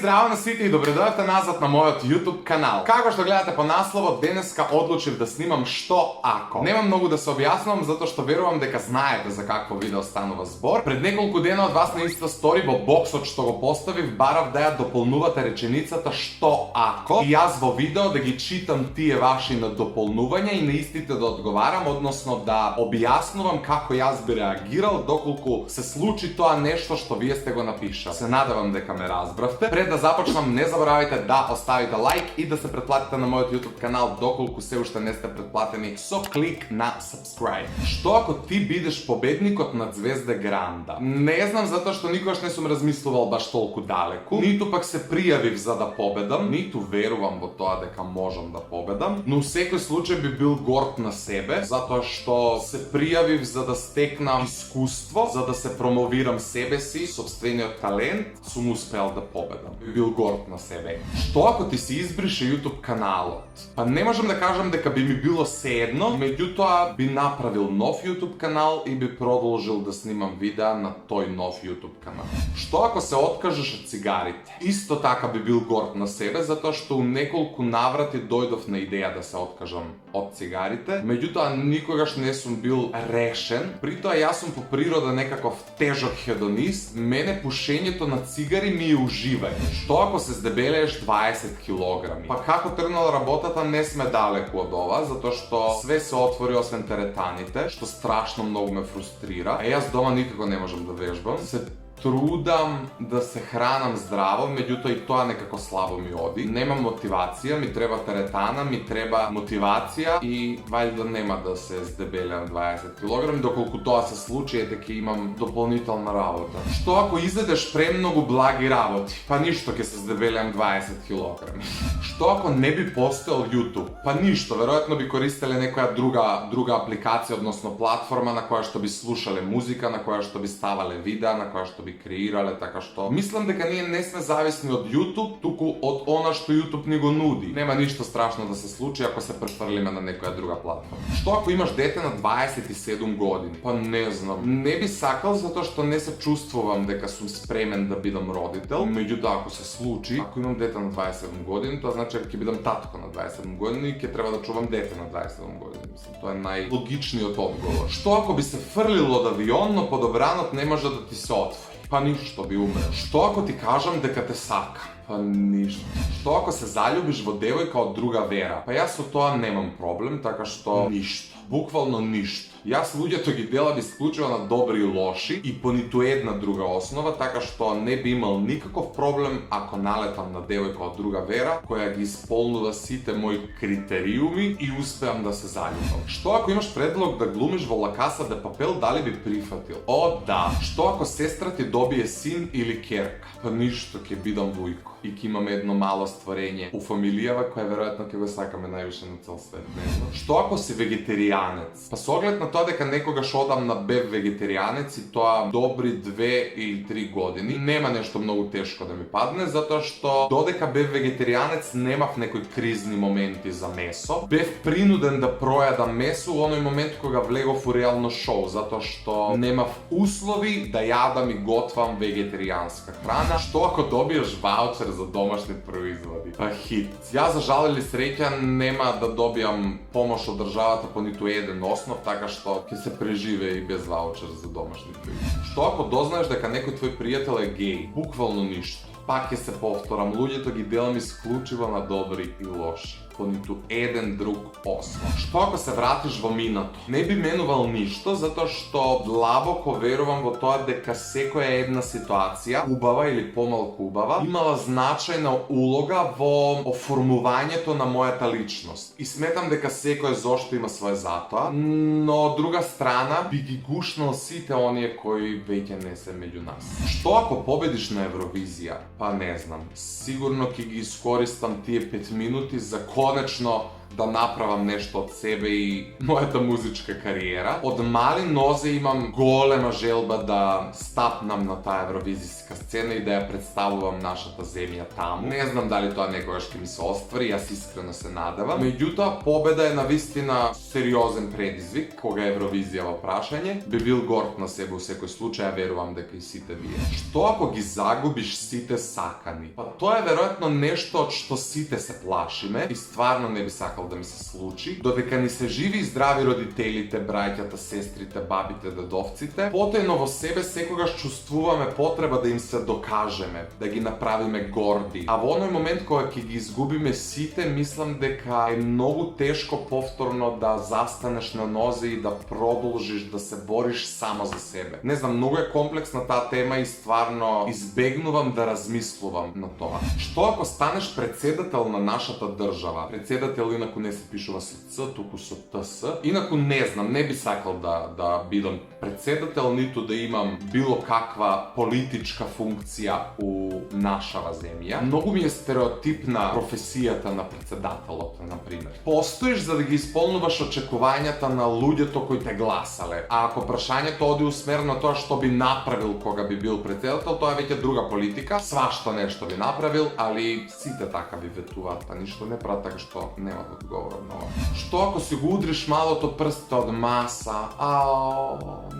zdravo na siti i dobrodošli nazad na moj YouTube kanal. Kako što gledate po naslovu, deneska odlučив da snimam što ako. Nemam mnogo da se objasnam, zato što verujem дека знаете за какво видео станува збор. Пред неколку дена од вас на Insta Story во боксот што го поставив, барав да ја дополнувате реченицата што ако. И јас во видео да ги читам тие ваши надополнувања и на истите да одговарам, односно да објаснувам како јас би реагирал доколку се случи тоа нешто што вие сте го напишали. Се надевам дека ме разбравте. Пред да започнам, не заборавајте да оставите лайк и да се претплатите на мојот YouTube канал доколку се уште не сте претплатени со клик на subscribe. Што ако ти бидеш победникот на Звезда Гранда? Не знам, затоа што никогаш не сум размислувал баш толку далеку, ниту пак се пријавив за да победам, ниту верувам во тоа дека можам да победам, но секој случај би бил горд на себе, затоа што се пријавив за да стекнам искуство, за да се промовирам себе си, собствениот талент, сум успеал да победам. Би бил горд на себе. Што ако ти се избрише YouTube каналот? Па не можам да кажам дека би ми било сеедно, меѓутоа би направил нов YouTube канал и би продолжил да снимам видеа на тој нов YouTube канал. Што ако се откажеш од цигарите? Исто така би бил горд на себе, затоа што у неколку наврати дојдов на идеја да се откажам од цигарите, меѓутоа никогаш не сум бил решен. Притоа јас сум по природа некаков тежок хедонист, мене пушењето на цигари ми е уживање. Што ако се здебелееш 20 килограми? Па како тргнала работата, не сме далеку од ова, затоа што све се отвори освен теретаните, што страшно многу ме фрустрира, а јас дома никако не можам да вежбам. Се трудам да се хранам здраво, меѓутоа и тоа некако слабо ми оди. Немам мотивација, ми треба теретана, ми треба мотивација и вајда нема да се здебелеам 20 килограми, доколку тоа се случи е дека имам дополнителна работа. Што ако изедеш премногу благи работи? Па ништо, ќе се здебелеам 20 килограми. Што ако не би постоел YouTube? Па ништо, веројатно би користеле некоја друга апликација, односно платформа на која што би слушале музика, на која што би ставале видеа, на која што би креирале, така што мислам дека ние не сме зависни од YouTube, туку од она што YouTube ни го нуди. Нема ништо страшно да се случи ако се префрлиме на некоја друга платформа. Што ако имаш дете на 27 години? Па не знам. Не би сакал затоа што не се чувствувам дека сум спремен да бидам родител. Меѓутоа ако се случи, ако имам дете на 27 години, тоа значи дека ќе бидам татко на 27 години и ќе треба да чувам дете на 27 години. Мислам, тоа е најлогичниот одговор. Што ако би се фрлил од авион, но подобранот не може да ти се отвори? Па ништо, би умрел. Што ако ти кажам дека те сакам? Па ништо. Што ако се заљубиш во девојка од друга вера? Па јас со тоа немам проблем, така што ништо. Буквално ништо. Јас луѓето ги делам исклучиво на добри и лоши и по ниту една друга основа, така што не би имал никаков проблем ако налетам на девојка од друга вера, која ги исполнува сите мои критериуми и успеам да се заљубам. Што ако имаш предлог да глумиш во Ла Каса де Папел, дали би прифатил? О, да. Што ако сестра ти добие син или керка? Па ништо, ќе бидам вујко. И ќе имаме едно мало створење у фамилијава која веројатно ќе го сакаме највише на цел свет. Што ако си вегетаријанец? Па со оглед на тоа дека некогаш одам на бев вегетаријанец и тоа добри 2 или 3 години, нема нешто многу тешко да ми падне, затоа што додека бев вегетаријанец немав некои кризни моменти за месо. Бев принуден да пројадам месо у оној момент кога влегов у реално шоу, затоа што немав услови да јадам и готвам вегетаријанска храна. Што ако добиеш ваучер за домашни производи? Па хит. Јас за жал или среќа нема да добијам помош од државата по ниту еден основ, така што ќе се преживее и без ваучер за домашни производи. Што ако дознаеш дека некој твој пријател е геј? Буквално ништо. Пак ќе се повторам, луѓето ги делам исклучиво на добри и лоши, по ниту еден друг основ. Што ако се вратиш во минато? Не би менувал ништо, затоа што длабоко верувам во тоа дека секоја една ситуација, убава или помалку убава, имала значајна улога во оформувањето на мојата личност. И сметам дека секој зошто има своје затоа, но од друга страна би ги гушнал сите оние кои веќе не се меѓу нас. Што ако победиш на Евровизија? Па не знам. Сигурно ќе ги искористам тие 5 минути за конечно да направам нешто од себе и мојата музичка кариера. Од мали нозе имам голема желба да стапнам на таа евровизијска сцена и да ја представувам нашата земја таму. Не знам дали тоа некогаш ќе ми се оствари, јас искрено се надевам. Меѓутоа, победа е навистина сериозен предизвик, кога е Евровизија во прашање. Би бил горд на себе во секој случај, верувам дека и сите вие. Што ако ги загубиш сите сакани? Па тоа е веројатно нешто од што сите се плашиме и стварно не би сакал да ми се случи. Додека ни се живи и здрави родителите, браќата, сестрите, бабите, дедовците, потајно во себе секогаш чувствуваме потреба да им се докажеме, да ги направиме горди. А во оној момент кога ќе ги изгубиме сите, мислам дека е многу тешко повторно да застанеш на нозе и да продолжиш да се бориш само за себе. Не знам, многу е комплексна таа тема и стварно избегнувам да размислувам на тоа. Што ако станеш председател на нашата држава? Председател инаку не се пишува со Ц, туку со ТС. Инаку не знам, не би сакал да бидам председател, ниту да имам било каква политичка функција у нашава земја. Многу ми е стереотипна професијата на председателот, например. Постоиш за да ги исполнуваш очекувањата на луѓето кои те гласале. А ако прашањето оди усмерено тоа што би направил кога би бил председател, тоа е веќе друга политика. Свашто нешто би направил, али сите така би ветуваат, па ништо не прават, така што нема да одговорам на ова. Што ако си го удриш малото прсте од маса?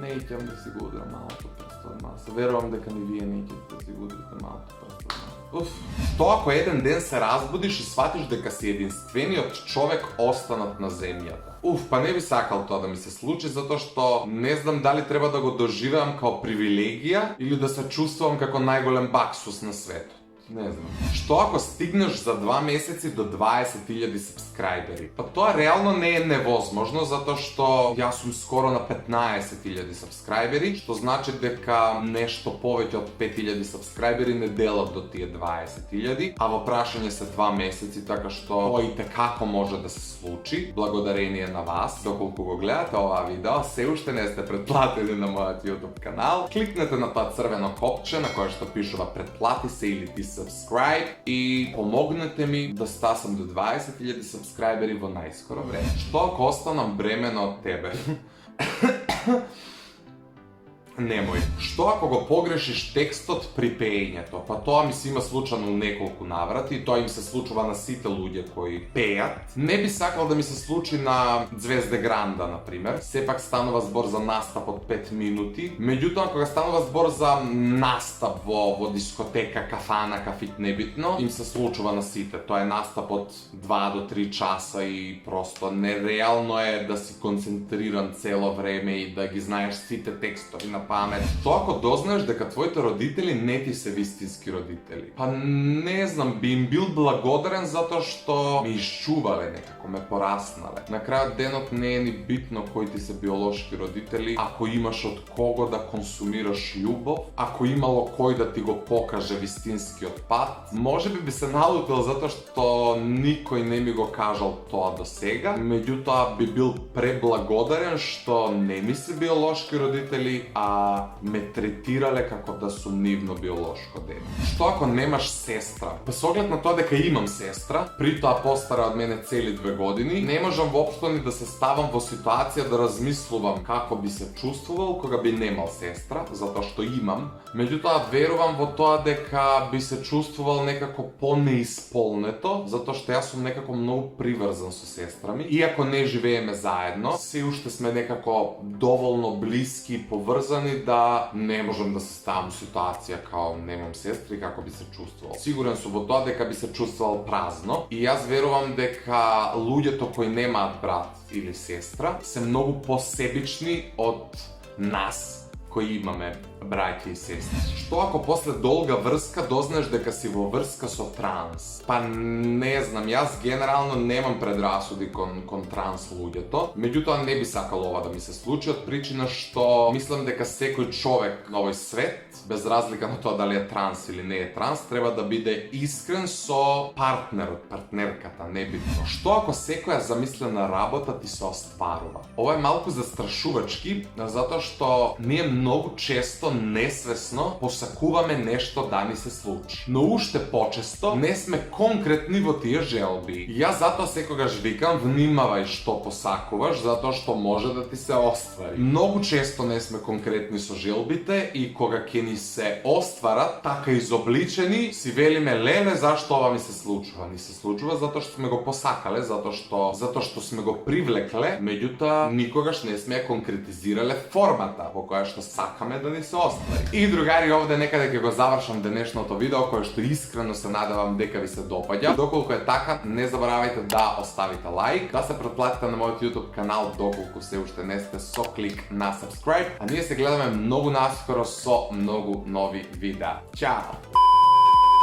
Неќам да си го удрам малото прсте од маса. Верувам дека ни вие неќете да си го удрите малото прсте од маса. Што ако еден ден се разбудиш и сватиш дека си единствениот човек останат на земјата? Па не би сакал тоа да ми се случи, затоа што не знам дали треба да го доживеам као привилегија или да се чувствувам како најголем баксус на светот. Не знам. Што ако стигнеш за 2 месеци до 20.000 сабскрајбери? Па тоа реално не е невозможно, затоа што јас сум скоро на 15.000 сабскрајбери, што значи дека нешто повеќе од 5.000 сабскрајбери не делат до тие 20.000, а во прашање се 2 месеци, така што тоа и како може да се случи, благодарение на вас. Доколку го гледате оваа видео, се уште не сте претплатени на мојот YouTube канал, кликнете на тоа црвено копче на кое што пишува претплати се или ти subscribe и помогнете ми да стасам до 20.000 сабскрајбери во најскоро време. Што ако останам бремена од тебе? Немој. Што ако го погрешиш текстот при пеењето? Па тоа ми се има случано у неколку наврати и тоа им се случува на сите луѓе кои пеат. Не би сакал да ми се случи на Звезде Гранда, например. Сепак станува збор за настап од 5 минути. Меѓутоа, кога станува збор за настап во дискотека, кафана, кафит, небитно, им се случува на сите. Тоа е настап од 2 до 3 часа и просто нереално е да си концентриран цело време и да ги знаеш сите текстови на памет. Тоа ако дознаеш дека твоите родители не ти се вистински родители. Па не знам, би им бил благодарен затоа што ме изчувале некако, ме пораснале. На крајот денот не е ни битно кои ти се биолошки родители, ако имаш од кого да консумираш љубов, ако имало кој да ти го покаже вистинскиот пат. Може би се налутил затоа што никој не ми го кажал тоа до сега, меѓутоа би бил преблагодарен што не ми се биолошки родители, а ме третирале како да сум нивно биолошко дете. Што ако немаш сестра? Без оглед на тоа дека имам сестра, при тоа постара од мене цели 2 години, не можам воопшто ни да се ставам во ситуација да размислувам како би се чувствувал кога би немал сестра, затоа што имам. Меѓутоа верувам во тоа дека би се чувствувал некако понеисполнето, затоа што јас сум некако многу приврзан со сестра ми. Иако не живееме заедно, се уште сме некако доволно блиски и поврзани да не можам да се ставам ситуација као немам сестри како би се чувствувал. Сигурен сум во тоа дека би се чувствувал празно и јас верувам дека луѓето кои немаат брат или сестра се многу посебични од нас кои имаме браќа и сестри. Што ако после долга врска дознаеш дека си во врска со транс? Па не знам, јас генерално немам предрасуди кон транс луѓето, меѓутоа не би сакал ова да ми се случи од причина што мислам дека секој човек на овој свет, без разлика на тоа дали е транс или не е транс, треба да биде искрен со партнерот, партнерката, небитно. Што ако секоја замислена работа ти се остварува? Ова е малку застрашувачки, затоа што ние многу често несвесно посакуваме нешто да ни се случи. Но уште почесто не сме конкретни во тие желби. Јас затоа секогаш викам, внимавај што посакуваш, затоа што може да ти се оствари. Многу често не сме конкретни со желбите и кога ќе ни се остварат, така изобличени, си велиме, леле, зашто ова ми се случува? Ни се случува затоа што сме го посакале, затоа што сме го привлекле, меѓутоа никогаш не сме ја конкретизирале формата во која што сакаме да ни се оствари. И другари, овде некаде ќе го завршам денешното видео, кое што искрено се надевам дека ви се допаѓа. Доколку е така, не заборавајте да оставите лайк, да се претплатите на мојот YouTube канал доколку се уште не сте со клик на subscribe, а ние се гледаме многу наскоро со многу нови видеа. Чао!